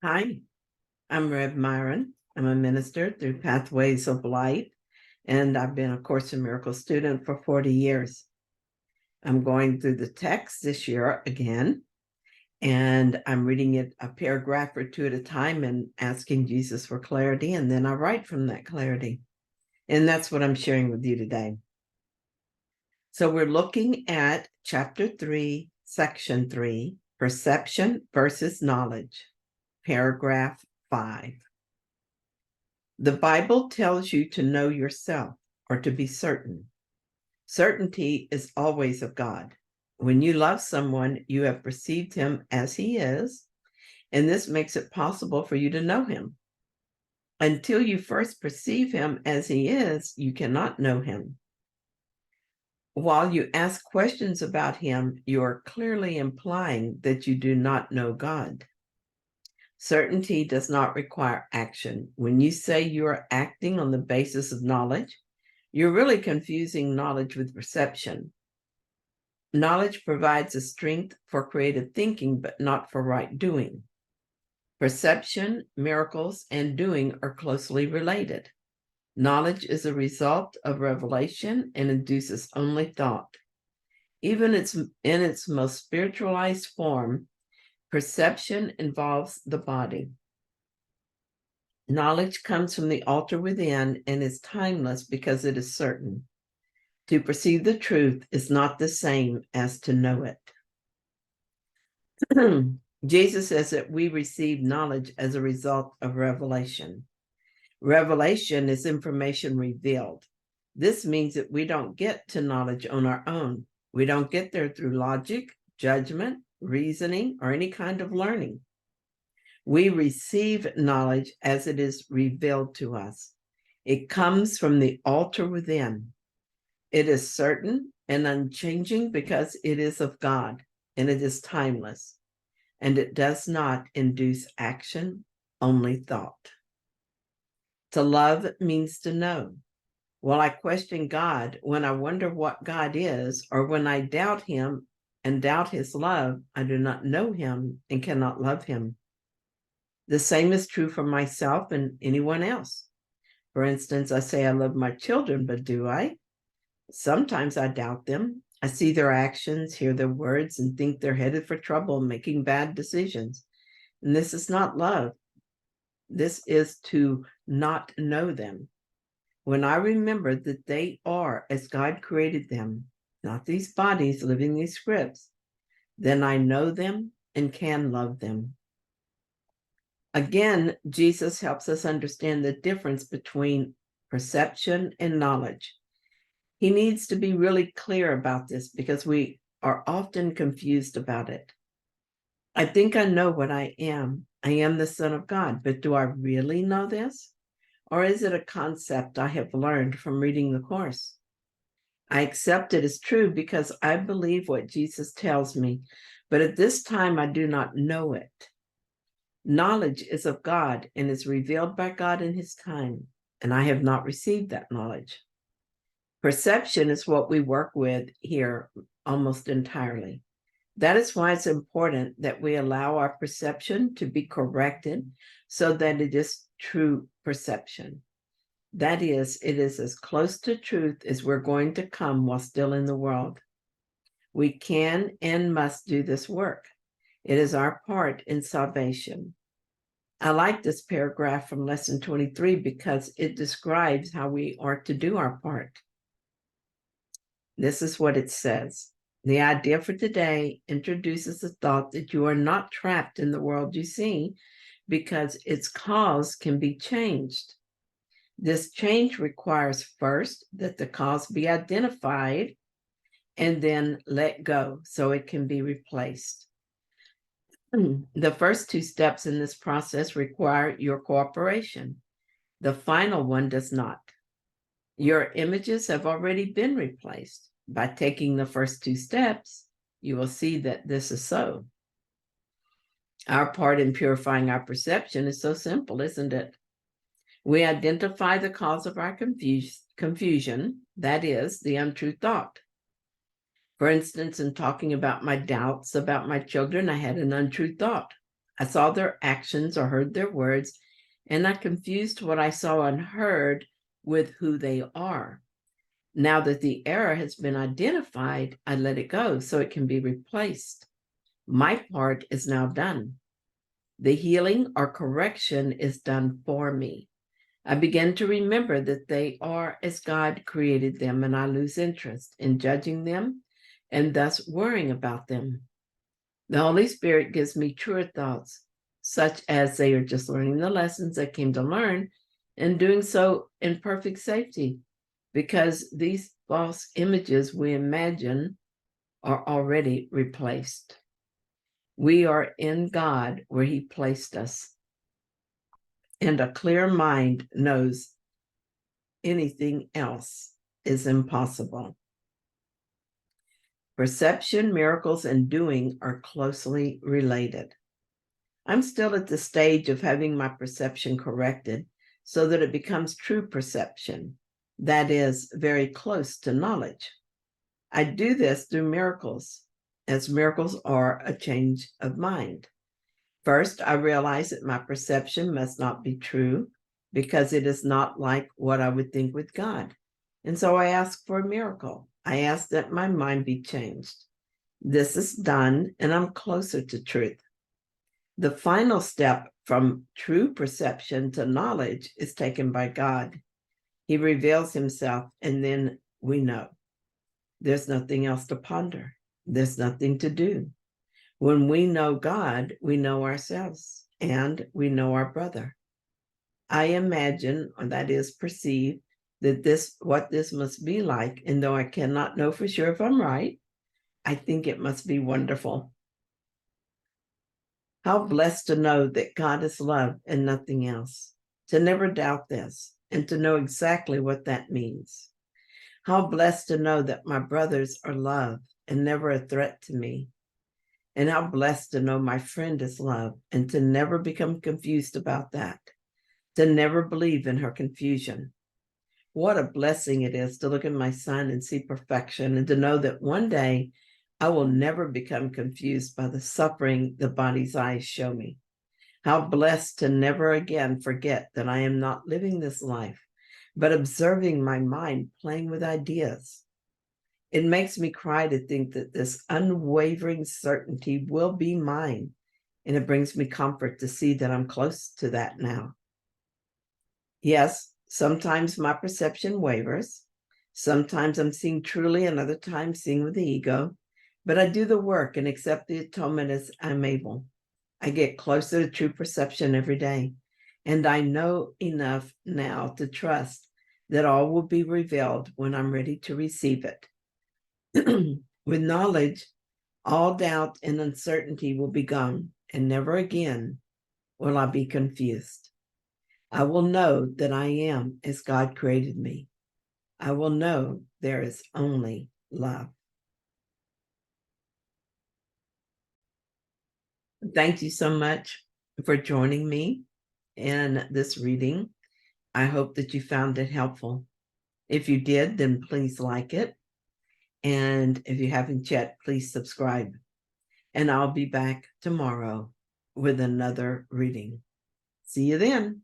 Hi, I'm Rev Myron. I'm a minister through Pathways of Light, and I've been a Course in Miracles student for 40 years. I'm going through the text this year again, and I'm reading it a paragraph or two at a time and asking Jesus for clarity, and then I write from that clarity. And that's what I'm sharing with you today. So we're looking at Chapter 3, Section 3, Perception versus Knowledge, paragraph 5. The Bible tells you to know yourself or to be certain. Certainty is always of God. When you love someone, you have perceived him as he is, and this makes it possible for you to know him. Until you first perceive him as he is, you cannot know him. While you ask questions about him, you are clearly implying that you do not know God. Certainty does not require action. When you say you are acting on the basis of knowledge, you're really confusing knowledge with perception. Knowledge provides a strength for creative thinking, but not for right doing. Perception, miracles, and doing are closely related. Knowledge is a result of revelation and induces only thought. Even in its most spiritualized form, perception involves the body. Knowledge comes from the altar within and is timeless because it is certain. To perceive the truth is not the same as to know it. Jesus says that we receive knowledge as a result of revelation. Revelation is information revealed. This means that we don't get to knowledge on our own. We don't get there through logic, judgment, reasoning, or any kind of learning. We receive knowledge as it is revealed to us. It comes from the altar within. It is certain and unchanging because it is of God, and it is timeless, and it does not induce action, only thought. To love means to know. While I question God, when I wonder what God is, or when I doubt him and doubt his love, I do not know him and cannot love him. The same is true for myself and anyone else. For instance, I say I love my children, but do I? Sometimes I doubt them. I see their actions, hear their words, and think they're headed for trouble, making bad decisions. And this is not love. This is to not know them. When I remember that they are as God created them, not these bodies living these scripts, then I know them and can love them. Again, Jesus helps us understand the difference between perception and knowledge. He needs to be really clear about this because we are often confused about it. I think I know what I am. I am the Son of God, but do I really know this? Or is it a concept I have learned from reading the Course? I accept it as true because I believe what Jesus tells me, but at this time I do not know it. Knowledge is of God and is revealed by God in his time, and I have not received that knowledge. Perception is what we work with here almost entirely. That is why it's important that we allow our perception to be corrected so that it is true perception. That is, it is as close to truth as we're going to come while still in the world. We can and must do this work. It is our part in salvation. I like this paragraph from Lesson 23 because it describes how we are to do our part. This is what it says. The idea for today introduces the thought that you are not trapped in the world you see because its cause can be changed. This change requires first that the cause be identified and then let go so it can be replaced. The first two steps in this process require your cooperation. The final one does not. Your images have already been replaced. By taking the first two steps, you will see that this is so. Our part in purifying our perception is so simple, isn't it? We identify the cause of our confusion, that is, the untrue thought. For instance, in talking about my doubts about my children, I had an untrue thought. I saw their actions or heard their words, and I confused what I saw and heard with who they are. Now that the error has been identified, I let it go so it can be replaced. My part is now done. The healing or correction is done for me. I begin to remember that they are as God created them, and I lose interest in judging them and thus worrying about them. The Holy Spirit gives me truer thoughts, such as they are just learning the lessons they came to learn and doing so in perfect safety, because these false images we imagine are already replaced. We are in God where He placed us, and a clear mind knows anything else is impossible. Perception, miracles, and doing are closely related. I'm still at the stage of having my perception corrected so that it becomes true perception, that is, very close to knowledge. I do this through miracles, as miracles are a change of mind. First, I realize that my perception must not be true because it is not like what I would think with God. And so I ask for a miracle. I ask that my mind be changed. This is done, and I'm closer to truth. The final step from true perception to knowledge is taken by God. He reveals Himself, and then we know. There's nothing else to ponder. There's nothing to do. When we know God, we know ourselves and we know our brother. I imagine, or that is perceive, that what this must be like, and though I cannot know for sure if I'm right, I think it must be wonderful. How blessed to know that God is love and nothing else, to never doubt this, and to know exactly what that means. How blessed to know that my brothers are love and never a threat to me. And how blessed to know my friend is love and to never become confused about that, to never believe in her confusion. What a blessing it is to look at my son and see perfection, and to know that one day I will never become confused by the suffering the body's eyes show me. How blessed to never again forget that I am not living this life, but observing my mind playing with ideas. It makes me cry to think that this unwavering certainty will be mine, and it brings me comfort to see that I'm close to that now. Yes, sometimes my perception wavers. Sometimes I'm seeing truly, and other times seeing with the ego. But I do the work and accept the atonement as I'm able. I get closer to true perception every day, and I know enough now to trust that all will be revealed when I'm ready to receive it. With knowledge, all doubt and uncertainty will be gone, and never again will I be confused. I will know that I am as God created me. I will know there is only love. Thank you so much for joining me in this reading. I hope that you found it helpful. If you did, then please like it. And if you haven't yet, please subscribe. And I'll be back tomorrow with another reading. See you then.